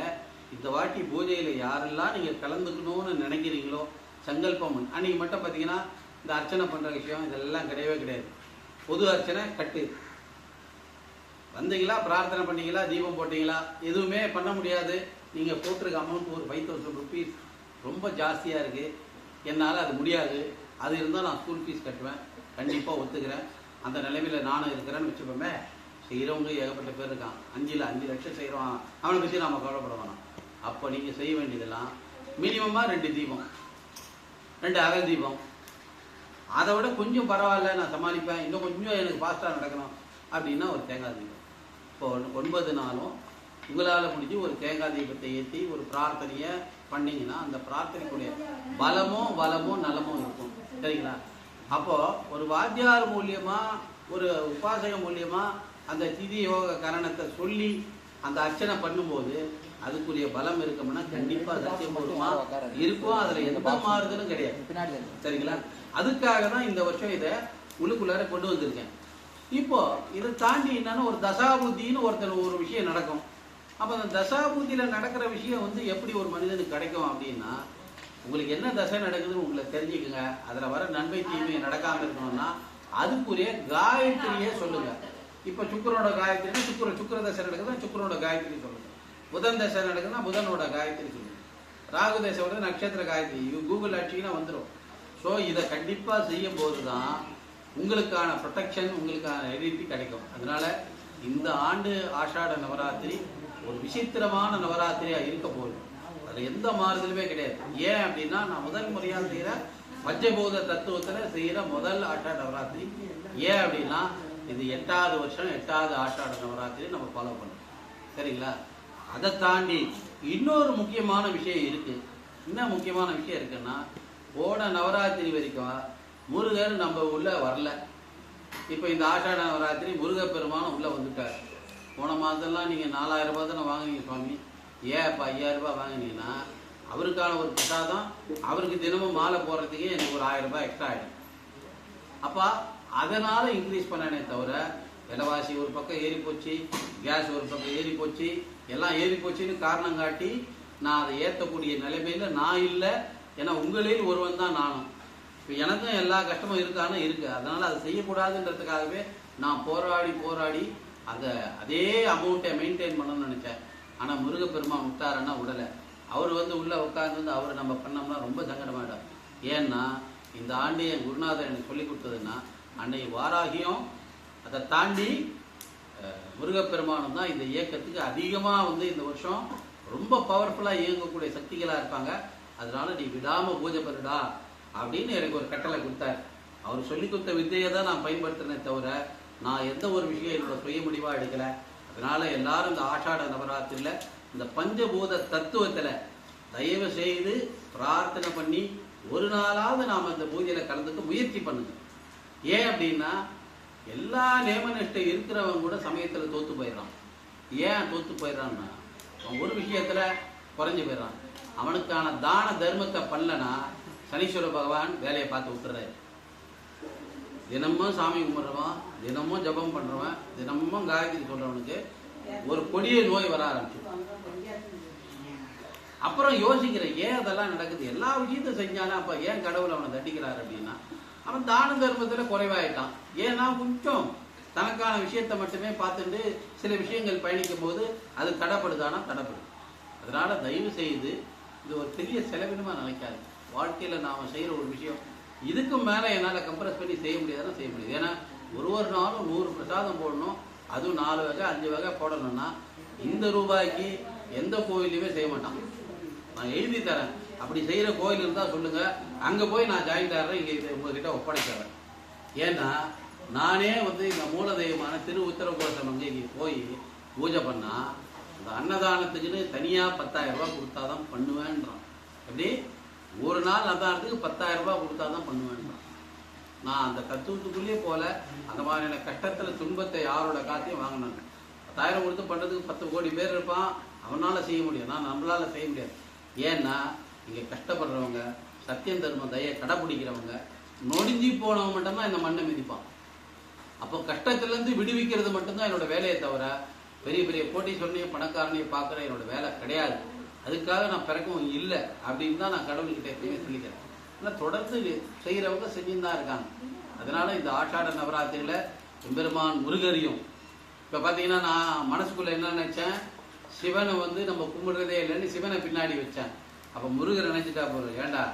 இந்த வாட்டி பூஜையில் யாரெல்லாம் நீங்கள் கலந்துக்கணும்னு நினைக்கிறீங்களோ சங்கல்பம் அன்றைக்கி மட்டும் பார்த்தீங்கன்னா இந்த அர்ச்சனை பண்ணுற விஷயம் இதெல்லாம் கிடையவே கிடையாது. பொது அர்ச்சனை கட்டு வந்தீங்களா, பிரார்த்தனை பண்ணீங்களா, தீபம் போட்டிங்களா, எதுவுமே பண்ண முடியாது. நீங்கள் போட்டிருக்க அமௌண்ட் ஒரு 5000 ருபீஸ் ரொம்ப ஜாஸ்தியாக இருக்குது, என்னால் அது முடியாது, அது இருந்தால் நான் ஸ்கூல் ஃபீஸ் கட்டுவேன், கண்டிப்பாக ஒத்துக்கிறேன், அந்த நிலைமையில் நானும் இருக்கிறேன்னு வச்சுப்போமே. செய்கிறவங்க ஏகப்பட்ட பேர் இருக்கான். 5 லட்சம் செய்கிறோம், அவனை பற்றி நாம் கவலைப்பட வேணாம். அப்போ நீங்கள் செய்ய வேண்டியதெல்லாம் மினிமமாக 2 தீபம், 2 அகல் தீபம். அதை விட கொஞ்சம் பரவாயில்ல நான் சமாளிப்பேன், இன்னும் கொஞ்சம் எனக்கு ஃபாஸ்ட்டாக நடக்கணும் அப்படின்னா ஒரு தேங்காய் தீபம். இப்போ 9 நாளும் உங்களால் முடிஞ்சு ஒரு தேங்காய் தீபத்தை ஏற்றி ஒரு பிரார்த்தனையை பண்ணிங்கன்னா அந்த பிரார்த்தனைக்குடைய பலமும் நலமும் இருக்கும். சரிங்களா? அப்போது ஒரு வாத்தியார் மூலியமாக ஒரு உபாசக மூலியமாக அந்த திதி யோக கரணத்தை சொல்லி அந்த அர்ச்சனை பண்ணும்போது அதுக்குரிய பலம் இருக்கும்னா கண்டிப்பாக சத்தியபூர்வமாக இருக்கும். அதில் எந்த மாறுதலும் கிடையாது. சரிங்களா? அதுக்காக தான் இந்த வருஷம் இதை உள்ளுக்குள்ளார கொண்டு வந்திருக்கேன். இப்போ இதை தாண்டி என்னன்னா ஒரு தசாபுத்தின்னு ஒரு விஷயம் நடக்கும். அப்போ அந்த தசாபுத்தியில் நடக்கிற விஷயம் எப்படி ஒரு மனிதனுக்கு கிடைக்கும் அப்படின்னா, உங்களுக்கு என்ன தசை நடக்குதுன்னு உங்களை தெரிஞ்சுக்குங்க. அதில் வர நன்மை தீமை நடக்காமல் இருக்கணும்னா அதுக்குரிய காயத்ரியே சொல்லுங்க. இப்போ சுக்கரனோட காயத்ரி, சுக்கர தசை நடக்குதுன்னா சுக்கரனோட காயத்ரி சொல்லுங்க. புதன் தசை நடக்குதுன்னா புதனோட காயத்ரி சொல்லுங்க. ராகு தசையோட நட்சத்திர காயத்ரி கூகுள் அடிச்சிங்கன்னா வந்துடும். ஸோ இதை கண்டிப்பாக செய்யும் போது தான் உங்களுக்கான ப்ரொடெக்ஷன், உங்களுக்கான எடிட்டி கிடைக்கும். அதனால இந்த ஆண்டு ஆஷாட நவராத்திரி ஒரு விசித்திரமான நவராத்திரியாக இருக்க போகுது. அதில் எந்த மாறுதலுமே கிடையாது. ஏன் அப்படின்னா நான் முதல் முறையாக செய்கிற பஞ்சபூத தத்துவத்தில் செய்கிற முதல் ஆஷாட நவராத்திரி. ஏன் அப்படின்னா இது 8வது வருஷம், 8வது ஆஷாட நவராத்திரி நம்ம ஃபாலோ பண்ணோம். சரிங்களா? அதை தாண்டி இன்னொரு முக்கியமான விஷயம் இருக்குது. என்ன முக்கியமான விஷயம் இருக்குன்னா, போன நவராத்திரி வரைக்கும் முருகர் நம்ம உள்ள வரல. இப்போ இந்த ஆஷாட நவராத்திரி முருகப்பெருமான உள்ளே வந்துட்டார். போன மாதம்லாம் நீங்கள் 4000 ரூபாய் தானே வாங்கினீங்க சுவாமி, ஏன் இப்போ 5000 ரூபாய் வாங்கினீங்கன்னா அவருக்கான ஒரு பிரசாதம், அவருக்கு தினமும் மாலை போடுறதுக்கே எனக்கு ஒரு 1000 ரூபாய் எக்ஸ்ட்ரா ஆகிடும். அப்போ அதனால் இன்க்ரீஸ் பண்ணனே தவிர விலைவாசி ஒரு பக்கம் ஏறி போச்சு, கேஸ் ஒரு பக்கம் ஏறி போச்சு, எல்லாம் ஏறி போச்சுன்னு காரணம் காட்டி நான் அதை ஏற்றக்கூடிய நிலைமையில் நான் இல்லை. ஏன்னா உங்களில் ஒருவன் தான் நானும். இப்போ எனக்கும் எல்லா கஷ்டமும் இருக்கான்னு இருக்குது. அதனால் அதை செய்யக்கூடாதுன்றதுக்காகவே நான் போராடி அதே அமௌண்ட்டை மெயின்டைன் பண்ணணும்னு நினச்சேன். ஆனால் முருகப்பெருமான் விட்டாருன்னா விடலை. அவர் உள்ளே உட்காந்து அவர் நம்ம பண்ணோம்னா ரொம்ப சங்கடமாயிடும். ஏன்னா இந்த ஆண்டு என் குருநாதர் எனக்கு சொல்லி கொடுத்ததுன்னா அன்னைக்கு வாராகியும் அதை தாண்டி முருகப்பெருமானும் தான் இந்த இயக்கத்துக்கு அதிகமாக இந்த வருஷம் ரொம்ப பவர்ஃபுல்லாக இயங்கக்கூடிய சக்திகளாக இருப்பாங்க. அதனால நீ விடாமல் பூஜை பண்ணுடா அப்படின்னு எனக்கு ஒரு கட்டளை கொடுத்தார். அவர் சொல்லி கொடுத்த வித்தையை தான் நான் பயன்படுத்தினே தவிர நான் எந்த ஒரு விஷயம் என்னோட சுய முடிவாக எடுக்கலை. அதனால எல்லாரும் இந்த ஆஷாட நவராத்திரியில் இந்த பஞ்சபூத தத்துவத்தில் தயவு செய்து பிரார்த்தனை பண்ணி ஒரு நாளாவது நாம் அந்த பூஜையில் கலந்துக்க முயற்சி பண்ணுங்க. ஏன் அப்படின்னா எல்லா நேமநிஷ்டை இருக்கிறவங்க கூட சமயத்தில் தோற்று போயிடறான். ஏன் தோற்று போயிடறான்னா அவன் ஒரு விஷயத்தில் குறைஞ்சி போயிடறான். அவனுக்கான தான தர்மத்தை பண்ணலனா சனீஸ்வர பகவான் வேலையை பார்த்து விட்டுறாரு. தினமும் சாமி கும்பிட்றவன், தினமும் ஜபம் பண்ணுறவன், தினமும் காயத்ரி சொல்கிறவனுக்கு ஒரு கொடிய நோய் வர ஆரம்பிச்சு. அப்புறம் யோசிக்கிறேன் ஏன் அதெல்லாம் நடக்குது. எல்லா விஷயத்தையும் செஞ்சானே, அப்போ ஏன் கடவுள் அவனை தண்டிக்கிறார் அப்படின்னா அவன் தான தர்மத்தில் குறைவாயிட்டான். ஏன்னா கொஞ்சம் தனக்கான விஷயத்தை மட்டுமே பார்த்துட்டு சில விஷயங்கள் பயணிக்கும் போது அது தடைப்படுதானா தடைப்படும். அதனால தயவு செய்து இது ஒரு பெரிய செலவினமாக நினைக்காது. வாழ்க்கையில் நாம் செய்கிற ஒரு விஷயம் இதுக்கு மேலே என்னால் கம்ப்ரஸ் பண்ணி செய்ய முடியாதுன்னா செய்ய முடியாது. ஏன்னா ஒரு நாளும் 100 பிரசாதம் போடணும், அதுவும் 4 வகை 5 வகை போடணும்னா இந்த ரூபாய்க்கு எந்த கோயிலையுமே செய்ய மாட்டான். நான் எழுதி தரேன், அப்படி செய்கிற கோயில் இருந்தால் சொல்லுங்கள், அங்கே போய் நான் ஜாயின் தர்றேன், இங்கே உங்ககிட்ட ஒப்படைச்சிடுறேன். ஏன்னா நானே இந்த மூலதெய்வமான திரு உத்தரகோசம் அங்கே போய் பூஜை பண்ணால் அந்த அன்னதானத்துக்குன்னு தனியாக 10,000 ரூபாய் கொடுத்தா தான் பண்ணுவேன்றான். எப்படி ஒரு நாள் அன்னதானத்துக்கு 10,000 ரூபாய் கொடுத்தா தான் பண்ணுவேன்றான். நான் அந்த தத்துவத்துக்குள்ளேயே போல அந்த மாதிரியான கஷ்டத்தில் துன்பத்தை யாரோட காத்தையும் வாங்கினாங்க. 10,000 கொடுத்து பண்ணுறதுக்கு 10 கோடி பேர் இருப்பான், அவனால் செய்ய முடியும். நான் நம்மளால் செய்ய முடியாது. ஏன்னா இங்கே கஷ்டப்படுறவங்க, சத்தியம் தர்மம் தயை கடைப்பிடிக்கிறவங்க, நொடிஞ்சி போனவங்க மட்டும்தான் இந்த மண்ணை மிதிப்பான். அப்போ கஷ்டத்துலேருந்து விடுவிக்கிறது மட்டும்தான் என்னோட வேலையை தவிர பெரிய பெரிய கோட்டீஸ்வரனையும் பணக்காரனையும் பார்க்குற என்னோட வேலை கிடையாது. அதுக்காக நான் பிறக்கவும் இல்லை அப்படின்னு தான் நான் கடவுள்கிட்ட எப்பயுமே சொல்லிக்கிறேன். ஆனால் தொடர்ந்து செய்கிறவங்க செஞ்சுன்னு தான் இருக்காங்க. அதனால இந்த ஆஷாட நவராத்திரியில் எம்பெருமான் முருகரையும் இப்போ பார்த்தீங்கன்னா நான் மனசுக்குள்ளே என்ன நினச்சேன், சிவனை நம்ம கும்பிடுறதே இல்லைன்னு சிவனை பின்னாடி வச்சேன். அப்போ முருகர் நினச்சிட்டா போகிறோம், ஏண்டா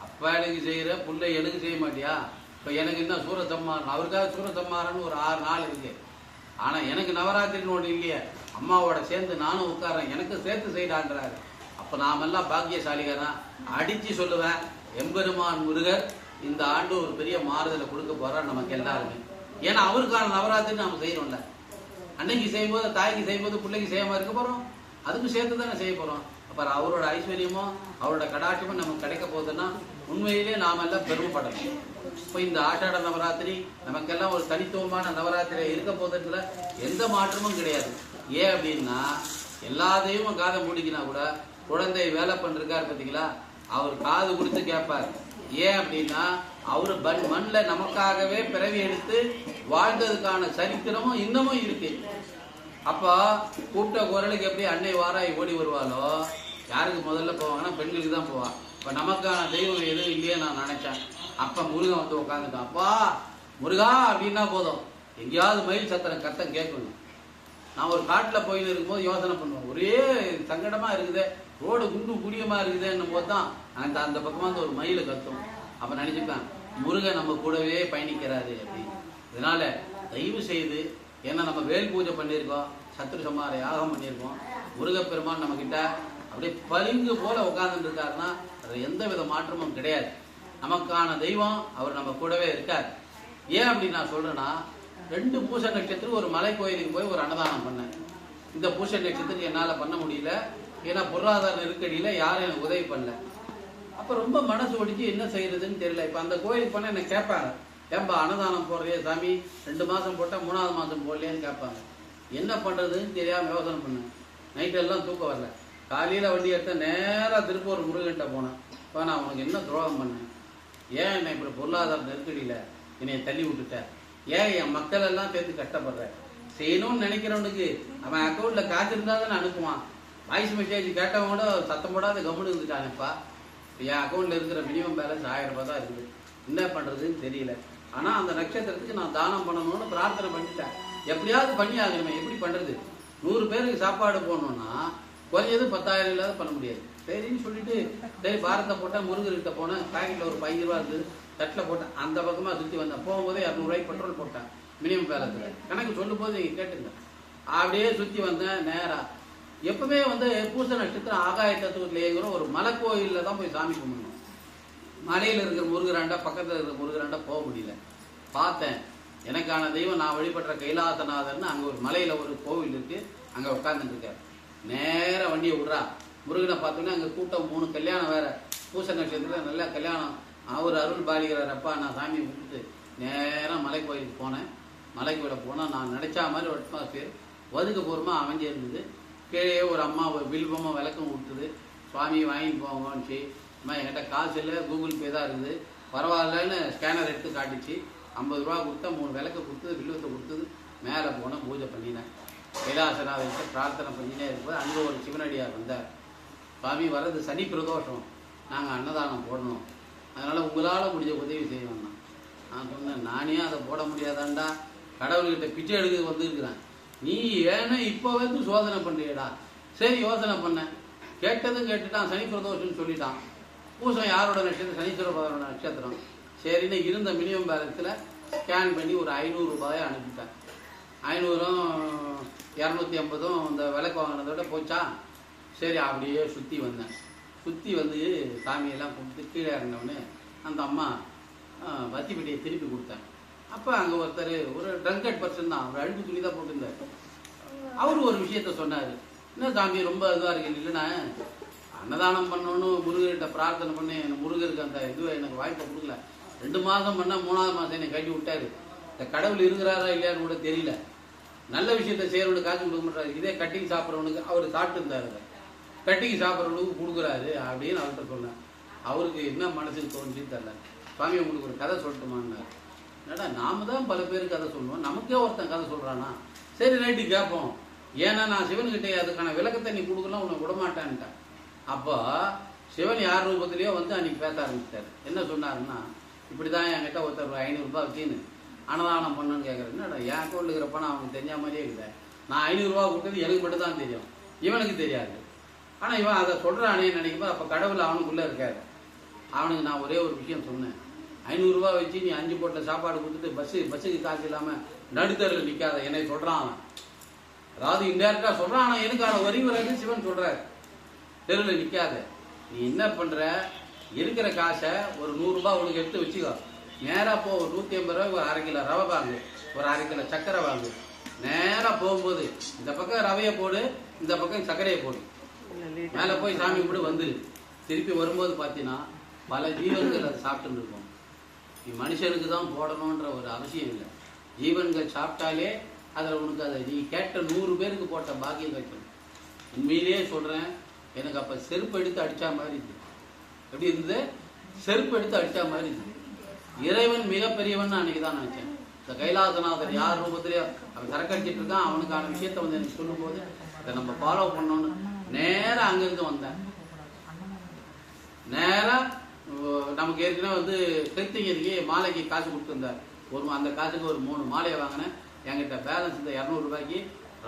அப்பா எனக்கு செய்கிற புள்ளை எனக்கு செய்ய மாட்டியா? இப்போ எனக்கு என்ன சூரசம்மாரம், அவருக்காக சூரசம்மாரன்னு ஒரு 6 நாள் இருக்கு. ஆனால் எனக்கு நவராத்திரின்னு ஒன்று இல்லையே, அம்மாவோட சேர்ந்து நானும் உட்காரேன், எனக்கு சேர்த்து செய்யலான்றாரு. அப்போ நாமெல்லாம் பாக்கியசாலிகள் தான். அடித்து சொல்லுவேன், எம்பெருமான் முருகர் இந்த ஆண்டு ஒரு பெரிய மாறுதலை கொடுக்க போகிறார் நமக்கு எல்லாருமே. ஏன்னா அவருக்கான நவராத்திரி நாம் செய்கிறோம்ல. அன்னைக்கு செய்யும்போது, தாய்க்கு செய்யும்போது பிள்ளைக்கு செய்யாமல் இருக்க போகிறோம், அதுக்கு சேர்த்து தானே செய்ய போகிறோம். அப்புறம் அவரோட ஐஸ்வர்யமும் அவரோட கடாட்சமும் நமக்கு கிடைக்க போகுதுன்னா உண்மையிலே நாம் எல்லாம் பெருமைப்படணும். இப்போ இந்த ஆஷாட நவராத்திரி நமக்கெல்லாம் ஒரு தனித்துவமான நவராத்திரி இருக்க போதுல எந்த மாற்றமும் கிடையாது. ஏன் அப்படின்னா எல்லா தெய்வமும் காதை மூடிக்கினா கூட குழந்தை வேலை பண்ணிருக்காரு பார்த்தீங்களா, அவர் காது கொடுத்து கேட்பார். ஏன் அப்படின்னா அவரு மண்ணில் நமக்காகவே பிறவி எடுத்து வாழ்ந்ததுக்கான சரித்திரமும் இன்னமும் இருக்கு. அப்போ கூப்பிட்ட குரலுக்கு எப்படி அன்னை வாராய் ஓடி வருவாளோ, யாருக்கு முதல்ல போவாங்கன்னா பெண்களுக்கு தான் போவா. இப்போ நமக்கான தெய்வம் எதுவும் இல்லையே நான் நினைச்சேன். அப்போ முருகன் உட்காந்துட்டான். அப்பா முருகா அப்படின்னா போதும், எங்கேயாவது மயில் சத்தம் கேட்கணும். நான் ஒரு காட்டில் போயின்னு இருக்கும்போது யோசனை பண்ணுவேன், ஒரே சங்கடமாக இருக்குது, ரோடு குண்டு குடியமாக இருக்குதுன்னும் போது தான் அந்த பக்கமாக ஒரு மயிலை கத்தும். அப்போ நினச்சிப்பேன், முருகன் நம்ம கூடவே பயணிக்கிறாரு அப்படின்னு. இதனால தயவு செய்து, ஏன்னா நம்ம வேல் பூஜை பண்ணியிருக்கோம், சத்ரு சம்ஹார யாகம் பண்ணியிருக்கோம், முருகப்பெருமான் நம்மக்கிட்ட அப்படியே பளிங்கு போல உட்கார்ந்துட்டு இருக்காருன்னா அது எந்த வித மாற்றமும் கிடையாது. நமக்கான தெய்வம் அவர் நம்ம கூடவே இருக்கார். ஏன் அப்படின்னு நான் சொல்றேன்னா, 2 பூச நட்சத்திரம் ஒரு மலை கோயிலுக்கு போய் ஒரு அன்னதானம் பண்ணேன். இந்த பூச நட்சத்திரத்துக்கு என்னால் பண்ண முடியல, ஏன்னா பொருளாதார நெருக்கடியில் யாரும் எனக்கு உதவி பண்ணல. அப்போ ரொம்ப மனசு ஒடிச்சு என்ன செய்யறதுன்னு தெரியல. இப்போ அந்த கோயிலுக்கு போனால் என்ன கேட்பாங்க, ஏன்பா அன்னதானம் போடுறியே சாமி, 2 மாதம் போட்டால் 3ஆவது மாதம் போடலையான்னு கேட்பாங்க. என்ன பண்ணுறதுன்னு தெரியாமல் யோசனை பண்ணேன். நைட்டெல்லாம் தூக்கம் வரல. காலையில் வண்டி எடுத்த நேராக திருப்பூர் முருகன்கிட்ட போனேன். இப்போ நான் உனக்கு என்ன துரோகம் பண்ணேன், ஏன் என்னை இப்படி பொருளாதார நெருக்கடியில் என்னை தள்ளி விட்டுட்டேன், ஏன் என் மக்கள் எல்லாம் சேர்த்து கஷ்டப்படுறேன், செய்யணும்னு நினைக்கிறவனுக்கு அவன் அக்கௌண்ட்டில் காசு இருந்தால் தானே அனுப்புவான். வாய்ஸ் மெசேஜ் கேட்டவன் கூட சத்தம் போடாத கம்முன்னு இருந்துட்டானப்பா. என் அக்கௌண்ட்டில் இருக்கிற மினிமம் பேலன்ஸ் 1000 ரூபாய் தான் இருக்குது, என்ன பண்ணுறதுன்னு தெரியல. ஆனால் அந்த நட்சத்திரத்துக்கு நான் தானம் பண்ணணும்னு பிரார்த்தனை பண்ணிட்டேன். எப்படியாவது பண்ணி ஆகணுமே, எப்படி பண்ணுறது? 100 பேருக்கு சாப்பாடு போடணும்னா குறைஞ்சது 10,000 இல்லாத பண்ண முடியாது. சரின்னு சொல்லிட்டு சரி பாரத்தை போட்டேன், முருகர்கிட்ட போனேன். பாக்கெட்டில் ஒரு 5 ரூபா இருக்குது, தட்டில் போட்டேன். அந்த பக்கமாக சுற்றி வந்தேன். போகும்போதே 200 ரூபாய்க்கு பெட்ரோல் போட்டேன் மினிமம் பேலன்ஸில். கணக்கு சொல்லும் போது நீங்கள் கேட்டுங்க. அப்படியே சுற்றி வந்தேன் நேராக. எப்பவுமே பூச நட்சத்திரம் ஆகாய தத்துவத்தில் இயங்குற ஒரு மலை கோயிலில் தான் போய் சாமி கும்பிடணும். மலையில் இருக்கிற முருகராண்டா பக்கத்தில் இருக்கிற முருகராண்டா போக முடியல. பார்த்தேன், எனக்கான தெய்வம் நான் வழிபடுற கைலாசநாதர்னு அங்கே ஒரு மலையில் ஒரு கோவில் இருக்குது, அங்கே உட்கார்ந்துட்டு இருக்கார். நேராக வண்டியை விட்றா. முருகனை பார்த்தோன்னே அங்கே கூட்டம் 3 கல்யாணம் வேற. பூச நட்சத்திரத்தில் நல்லா கல்யாணம். அவர் அருள் பாலிக்கிறார். அப்பா நான் சாமியை விட்டுட்டு நேராக மலை கோயிலுக்கு போனேன். மலை கோயிலுக்கு போனால் நான் நினச்சா மாதிரி ஒரு அட்மாஸ்பியர் ஒதுக்கப்பூர்வமாக அமைஞ்சு இருந்தது. கீழே ஒரு அம்மா ஒரு வில்வமாக விளக்கம் விட்டுது, சுவாமியை வாங்கிட்டு போங்கன்னு. அம்மா என்கிட்ட காசு இல்லை, கூகுள் பே தான் இருக்குது, பரவாயில்லன்னு ஸ்கேனர் எடுத்து காட்டிச்சு. 50 ரூபா கொடுத்தா 3 விளக்கு கொடுத்தது, வில்வத்தை கொடுத்தது. மேலே போனேன், பூஜை பண்ணினேன். கைலாசநாதர்கிட்ட பிரார்த்தனை பண்ணினே இருக்கும்போது அங்கே ஒரு சிவனடியார் வந்தார். சுவாமி வர்றது சனி பிரதோஷம், நாங்கள் அன்னதானம் போடணும், அதனால் உங்களால் முடிஞ்ச உதவி செய்யணும்னா. நான் சொன்னேன், நானே அதை போட முடியாதாண்டா, கடவுள்கிட்ட பிச்சை எடுக்க வந்துருக்குறேன், நீ ஏன்னா இப்போ சோதனை பண்ணுறியடா. சரி யோசனை பண்ணேன். கேட்டதும் கேட்டுட்டான், சனி பிரதோஷம்னு சொல்லிட்டான். பூசம் யாரோட நட்சத்திரம், சனீஸ்வரோட நட்சத்திரம். சரின்னு இருந்த மினிமம் பேலன்ஸில் ஸ்கேன் பண்ணி ஒரு 500 ரூபாயை அனுப்பிட்டேன். 500ம் 250ம் இந்த விளக்கு வாங்கினதோட போச்சா. சரி அப்படியே சுற்றி வந்தேன். சுற்றி சாமியெல்லாம் கொடுத்து கீழே இறங்கினோடனே அந்த அம்மா வத்தி பெட்டியை திருப்பி கொடுத்தேன். அப்போ அங்கே ஒருத்தர் ஒரு ட்ரங்கட் பர்சன் தான், அவர் அழுப்பு துணி தான் போட்டிருந்தார். அவர் ஒரு விஷயத்த சொன்னார், என்ன சாமி ரொம்ப இதுவாக இருக்கு, இல்லைன்னா அன்னதானம் பண்ணணும்னு முருகர்கிட்ட பிரார்த்தனை பண்ணி முருகருக்கு அந்த இதுவை எனக்கு வாய்ப்பை கொடுக்கல, 2 மாதம் பண்ணால் 3ஆவது மாதம் என்னை கட்டி விட்டாரு. இந்த கடவுள் இருக்கிறாரா இல்லையான்னு கூட தெரியல. நல்ல விஷயத்த செய்கிறவனுக்கு காசு கொடுக்க மாட்டாரு. இதே கட்டிங் சாப்பிட்றவனுக்கு அவர் சாப்பிட்டு இருந்தாரு, கட்டிங் சாப்பிட்றவனுக்கு கொடுக்குறாரு அப்படின்னு அவர்கிட்ட சொன்னேன். அவருக்கு என்ன மனசுக்கு தோணுச்சுன்னு தெரியல. சுவாமி உங்களுக்கு ஒரு கதை சொல்லட்டுமான்னாரு. என்னடா நாம தான் பல பேருக்கு கதை சொல்லுவோம், நமக்கே ஒருத்தன் கதை சொல்கிறானா, சரி ரைட்டு கேட்போம். ஏன்னா நான் சிவன்கிட்டே அதுக்கான விளக்கத்தை நீ கொடுக்கலாம் உன்னை விடமாட்டேன்ட்டேன். அப்போ சிவன் யார் ரூபத்திலேயோ வந்து அன்னைக்கு பேச ஆரம்பிச்சிட்டாரு. என்ன சொன்னாருன்னா, இப்படி தான் என்கிட்ட ஒருத்தர் 500 ரூபாய் வச்சுன்னு அன்னதானம் பண்ணுன்னு கேட்குறேன். என்னடா என் அக்கௌண்ட்டில் இருக்கிற பணம் அவனுக்கு தெரிஞ்ச மாதிரியே இருக்குது. நான் 500 ரூபா கொடுத்தது எனக்கு மட்டும் தான் தெரியும், இவனுக்கு தெரியாது. ஆனால் இவன் அதை சொல்கிறானே நினைக்கும்போது அப்போ கடவுள் அவனுக்குள்ளே இருக்காரு. அவனுக்கு நான் ஒரே ஒரு விஷயம் சொன்னேன், 500 ரூபா வச்சு நீ 5 போட்ட சாப்பாடு கொடுத்துட்டு பஸ்ஸுக்கு காசு இல்லாமல் நடுத்தரில் நிற்காத என்னை சொல்கிறான் அவன். அதாவது இன்டேரக்டாக சொல்கிறான். ஆனால் எனக்கான வரிவரை சிவன் சொல்கிறார், தெருவில் நிற்காத, நீ என்ன பண்ணுற, இருக்கிற காசை ஒரு 100 ரூபா உனக்கு எடுத்து வச்சுக்கோ, நேராக போ, ஒரு 150 ரூபாய் ஒரு 1/2 கிலோ ரவை வாங்கு, ஒரு 1/2 கிலோ சர்க்கரை வாங்கு. நேராக போகும்போது இந்த பக்கம் ரவையை போடு, இந்த பக்கம் சர்க்கரையை போடு, மேலே போய் சாமி கும்பிட்டு வந்துடு. திருப்பி வரும்போது பார்த்தீங்கன்னா பல ஜீவன்கள் அதை சாப்பிட்டு இருக்கும். நீ மனுஷனுக்கு தான் போடணுன்ற ஒரு அவசியம் இல்லை. ஜீவன்கள் சாப்பிட்டாலே அதில் உனக்கு அதை நீ கேட்ட 100 பேருக்கு போட்ட பாக்கியம் கிடைக்கும். உண்மையிலேயே சொல்கிறேன், எனக்கு அப்போ செருப்பு எடுத்து அடித்தா மாதிரி இருக்கு. எப்படி இருந்தது? செருப்பு எடுத்து அடித்தா மாதிரி இருக்கு. இறைவன் மிகப்பெரியவன் அன்னைக்கு தான் நினைச்சேன். இந்த கைலாசநாதர் யார் ரூபத்திலேயே அவன் சரக்கடிச்சிட்டு இருக்கான், அவனுக்கான விஷயத்த வந்து எனக்கு சொல்லும்போது அதை நம்ம ஃபாலோ பண்ணோன்னு நேராக அங்கேருந்து வந்தேன். நேராக நமக்கு ஏற்கனவே வந்து கிருத்திகைக்கு மாலைக்கு காசு கொடுத்துருந்தார். அந்த காசுக்கு ஒரு 3 மாலையை வாங்கினேன். என்கிட்ட பேலன்ஸ் இந்த 200 ரூபாய்க்கு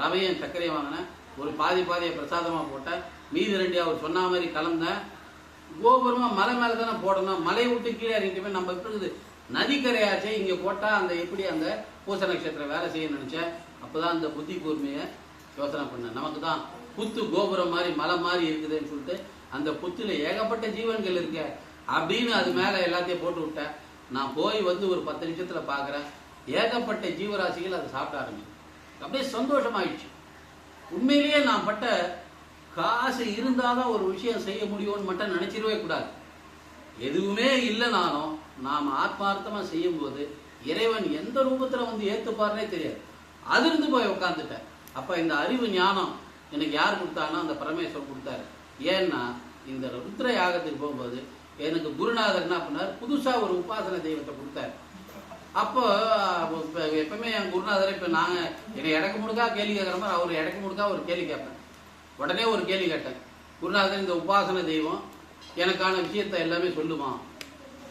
ரவையும் சர்க்கரையை வாங்கினேன். ஒரு பாதியை பிரசாதமாக போட்டேன். மீதி 2 அவர் சொன்ன மாதிரி கலந்தேன். கோபுரமாக மலை மேலே தானே போடணும், மலையை விட்டு கீழே இறங்கிட்டு போய் நம்ம எப்படி இருக்குது நதிக்கரையாச்சே இங்கே போட்டால் அந்த எப்படி அந்த பூச நட்சத்திரம் வேலை செய்ய நினச்சேன். அப்போ தான் அந்த புத்தி கூர்மையை யோசனை பண்ணேன். நமக்கு தான் புத்து கோபுரம் மாதிரி மலை மாதிரி இருக்குதுன்னு சொல்லிட்டு அந்த புத்துல ஏகப்பட்ட ஜீவன்கள் இருக்கு அப்படின்னு அது மேலே எல்லாத்தையும் போட்டு விட்டேன். நான் போய் வந்து ஒரு 10 நிமிஷத்தில் பார்க்குறேன், ஏகப்பட்ட ஜீவராசிகள் அதை சாப்பிட ஆரம்பிச்சு. அப்படியே சந்தோஷமாயிடுச்சு. உண்மையிலேயே நான் பட்ட காசு இருந்தால் தான் ஒரு விஷயம் செய்ய முடியும்னு மட்டும் நினைச்சிடவே கூடாது. எதுவுமே இல்லைனாலும் நாம் ஆத்மார்த்தமாக செய்யும்போது இறைவன் எந்த ரூபத்தில் வந்து ஏற்றுப்பாருனே தெரியாது. அதிர்ந்து போய் உட்காந்துட்டேன். அப்போ இந்த அறிவு ஞானம் எனக்கு யார் கொடுத்தாங்கன்னா அந்த பரமேஸ்வரன் கொடுத்தாரு. ஏன்னா இந்த ருத்ர யாகத்துக்கு போகும்போது எனக்கு குருநாதர் என்ன பண்ணார், புதுசாக ஒரு உபாசன தெய்வத்தை கொடுத்தாரு. அப்போ எப்பவுமே என் குருநாதரை இப்போ நாங்கள் என்னை இடக்கு முடுக்கா கேள்வி கேட்குற மாதிரி அவர் இடக்கு முடுக்கா ஒரு கேள்வி கேட்பேன். உடனே ஒரு கேள்வி கேட்டேன், குருநாதர் இந்த உபாசன தெய்வம் எனக்கான விஷயத்தை எல்லாமே சொல்லுமா?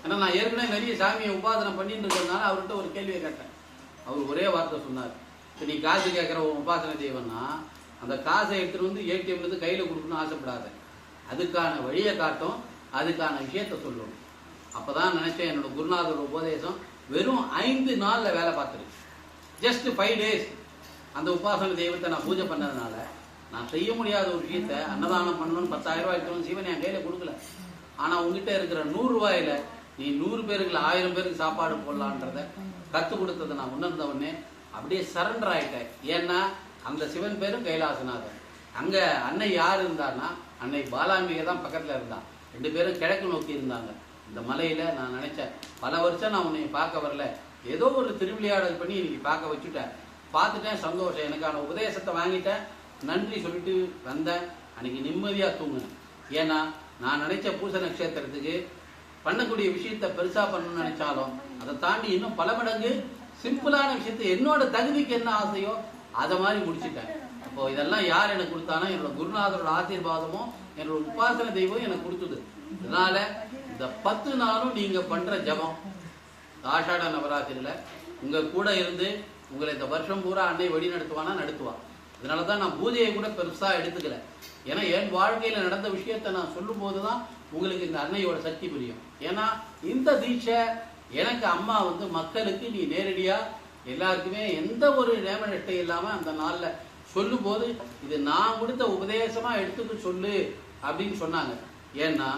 ஏன்னா நான் ஏற்கனவே நிறைய சாமியை உபாசனை பண்ணிட்டு இருக்கிறதுனால அவர்கிட்ட ஒரு கேள்வியை கேட்டேன். அவர் ஒரே வார்த்தை சொன்னார், இப்போ நீ காசு கேட்குற உபாசன தெய்வம்னா அந்த காசை எடுத்துகிட்டு வந்து ஏடிஎம்லேருந்து கையில் கொடுக்கணும்னு ஆசைப்படாத, அதுக்கான வழியை காட்டும், அதுக்கான விஷயத்த சொல்லும். அப்போ தான் நினச்சேன் என்னோட குருநாதரோட உபதேசம் வெறும் 5 நாளில் வேலை பார்த்துருக்கு. ஜஸ்ட் 5 days அந்த உபாசன தெய்வத்தை நான் பூஜை பண்ணதுனால நான் செய்ய முடியாத ஒரு விஷயத்த அன்னதானம் பண்ணணும்னு 10,000 ரூபாய் எடுத்து சிவன் என் கையில் கொடுக்கல. ஆனால் உங்ககிட்ட இருக்கிற 100 ரூபாயில் நீ 100 பேருக்கு 1000 பேருக்கு சாப்பாடு போடலான்றத கற்றுக் கொடுத்ததை நான் உணர்ந்த உடனே அப்படியே சரண்டர் ஆகிட்டேன். ஏன்னா அந்த சிவன் பேரும் கைலாசநாதன். அங்கே அன்னை யார் இருந்தான்னா அன்னை பாலாம்பிகை தான் பக்கத்தில் இருந்தான். 2 பேரும் கிழக்கு நோக்கி இருந்தாங்க. இந்த மலையில் நான் நினச்சேன், பல வருஷம் நான் உன்னை பார்க்க வரல, ஏதோ ஒரு திருவிளையாடல் பண்ணி இன்னைக்கு பார்க்க வச்சுட்டேன். பார்த்துட்டேன், சந்தோஷம், எனக்கான உபதேசத்தை வாங்கிட்டேன், நன்றி சொல்லிட்டு வந்தேன். அன்னைக்கு நிம்மதியாக தூங்கினேன். ஏன்னா நான் நினைச்ச பூச நட்சத்திரத்துக்கு பண்ணக்கூடிய விஷயத்த பெருசாக பண்ணணும்னு நினைச்சாலும் அதை தாண்டி இன்னும் பல மடங்கு சிம்பிளான விஷயத்த என்னோட தகுதிக்கு என்ன ஆசையோ அதை மாதிரி முடிச்சுட்டேன். அப்போ இதெல்லாம் யார் எனக்கு கொடுத்தானா, என்னோட குருநாதரோட ஆசீர்வாதமும் என்னோட உபாசன தெய்வம் எனக்கு கொடுத்தது. இதனால இந்த 10 நாளும் நீங்க பண்ற ஜபம் ஆஷாட நவராத்திரியில உங்க கூட இருந்து உங்களை இந்த வருஷம் பூரா அன்னை வழி நடத்துவா. இதனாலதான் நான் பூஜையை கூட பெருசா எடுத்துக்கல. ஏன்னா என் வாழ்க்கையில நடந்த விஷயத்த நான் சொல்லும் போதுதான் உங்களுக்கு இந்த அன்னையோட சக்தி புரியும். ஏன்னா இந்த தீட்சை எனக்கு அம்மா வந்து மக்களுக்கு நீ நேரடியா எல்லாருக்குமே எந்த ஒரு நேமநிஷ்டை இல்லாம அந்த நாள்ல சொல்லும் போது இது நான் கொடுத்த உபதேசமா எடுத்துக்க சொல்லு அப்படின்னு சொன்னாங்க. ஏன்னா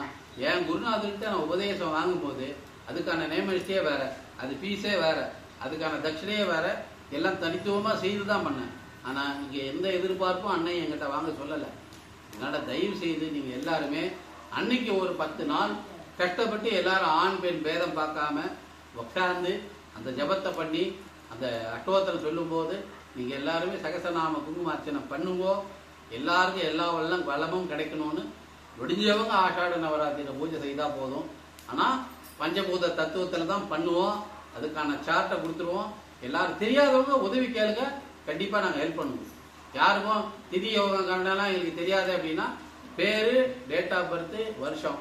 என் குருநாதர்கிட்ட நான் உபதேசம் வாங்கும் போது அதுக்கான நேமநிஷ்டையே வேற, அது ஃபீஸே வேற, அதுக்கான தட்சணையே வேற, எல்லாம் தனித்துவமா செய்து தான் பண்ணேன். ஆனா இங்க எந்த எதிர்பார்ப்பும் அன்னை என்கிட்ட வாங்க சொல்லலை. அதனால தயவு செய்து நீங்க எல்லாருமே அன்னைக்கு ஒரு 10 நாள் கஷ்டப்பட்டு எல்லாரும் ஆண் பெண் பேதம் பார்க்காம உட்கார்ந்து அந்த ஜபத்தை பண்ணி அந்த அட்டோத்தரம் சொல்லும்போது நீங்கள் எல்லாருமே சகசநாம குங்குமார்ச்சனை பண்ணுங்கோ. எல்லாருக்கும் எல்லா வளமும் கிடைக்கணும்னு முடிஞ்சவங்க ஆஷாட நவராத்திரியில் பூஜை செய்தால் போதும். ஆனால் பஞ்சபூத தத்துவத்தில் தான் பண்ணுவோம். அதுக்கான சார்ட்டை கொடுத்துருவோம். எல்லாரும் தெரியாதவங்க உதவி கேளுங்க, கண்டிப்பாக நாங்கள் ஹெல்ப் பண்ணுவோம். யாருக்கும் திதி யோகம் கண்டெல்லாம் எங்களுக்கு தெரியாது அப்படின்னா பேர், டேட் ஆஃப் பர்த்து, வருஷம்,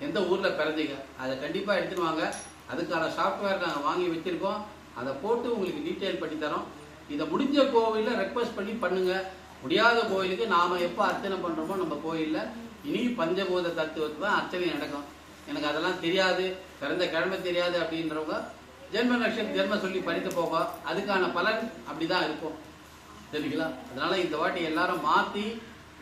எந்த ஊரில் பிறந்தீங்க அதை கண்டிப்பாக எடுத்துன்னு வாங்க. அதுக்கான சாஃப்ட்வேர் நாங்கள் வாங்கி வச்சுருக்கோம். அதை போட்டு உங்களுக்கு டீட்டெயில் பண்ணி தரோம். இதை முடிஞ்ச கோவிலில் ரெக்வஸ்ட் பண்ணி பண்ணுங்க. முடியாத கோயிலுக்கு நாம் எப்போ அர்ச்சனை பண்ணுறோமோ நம்ம கோயிலில் இனி பஞ்சபூத தத்துவத்துக்கு தான் அர்ச்சனை நடக்கும். எனக்கு அதெல்லாம் தெரியாது, பிறந்த கிழமை தெரியாது அப்படின்றவங்க ஜென்ம நட்சத்திரம் ஜென்ம சொல்லி படித்து போக, அதுக்கான பலன் அப்படிதான் இருக்கும். சரிங்களா? அதனால இந்த வாட்டி எல்லாரும் மாற்றி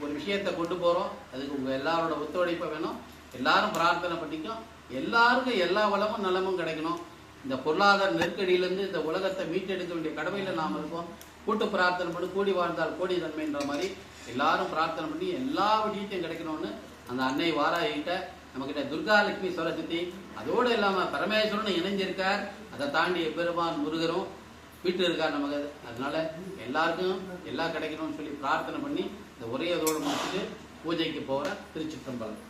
ஒரு விஷயத்தை கொண்டு போகிறோம். அதுக்கு உங்கள் எல்லாரோட ஒத்துழைப்பை வேணும். எல்லாரும் பிரார்த்தனை பண்ணிக்கும். எல்லாருக்கும் எல்லா வளமும் நலமும் கிடைக்கணும். இந்த பொருளாதார நெருக்கடியிலேருந்து இந்த உலகத்தை மீட்டெடுக்க வேண்டிய கடமையில் நாம் இருக்கோம். கூட்டு பிரார்த்தனை பண்ணி கூடி வாழ்ந்தால் கோடி நன்மைன்ற மாதிரி எல்லாரும் பிரார்த்தனை பண்ணி எல்லா விஷயத்தையும் கிடைக்கணும்னு அந்த அன்னை வாராகிட்ட நம்மக்கிட்ட துர்கா லட்சுமி சரஸ்வதி அதோடு இல்லாமல் பரமேஸ்வரன் இணைஞ்சிருக்கார். அதை தாண்டி பெருமான் முருகரும் வீட்டில் இருக்கார் நமக்கு. அதனால எல்லாருக்கும் எல்லாம் கிடைக்கணும்னு சொல்லி பிரார்த்தனை பண்ணி இந்த உரையதோடு முடிச்சுட்டு பூஜைக்கு போகிற திருச்சிற்றம்பலம்.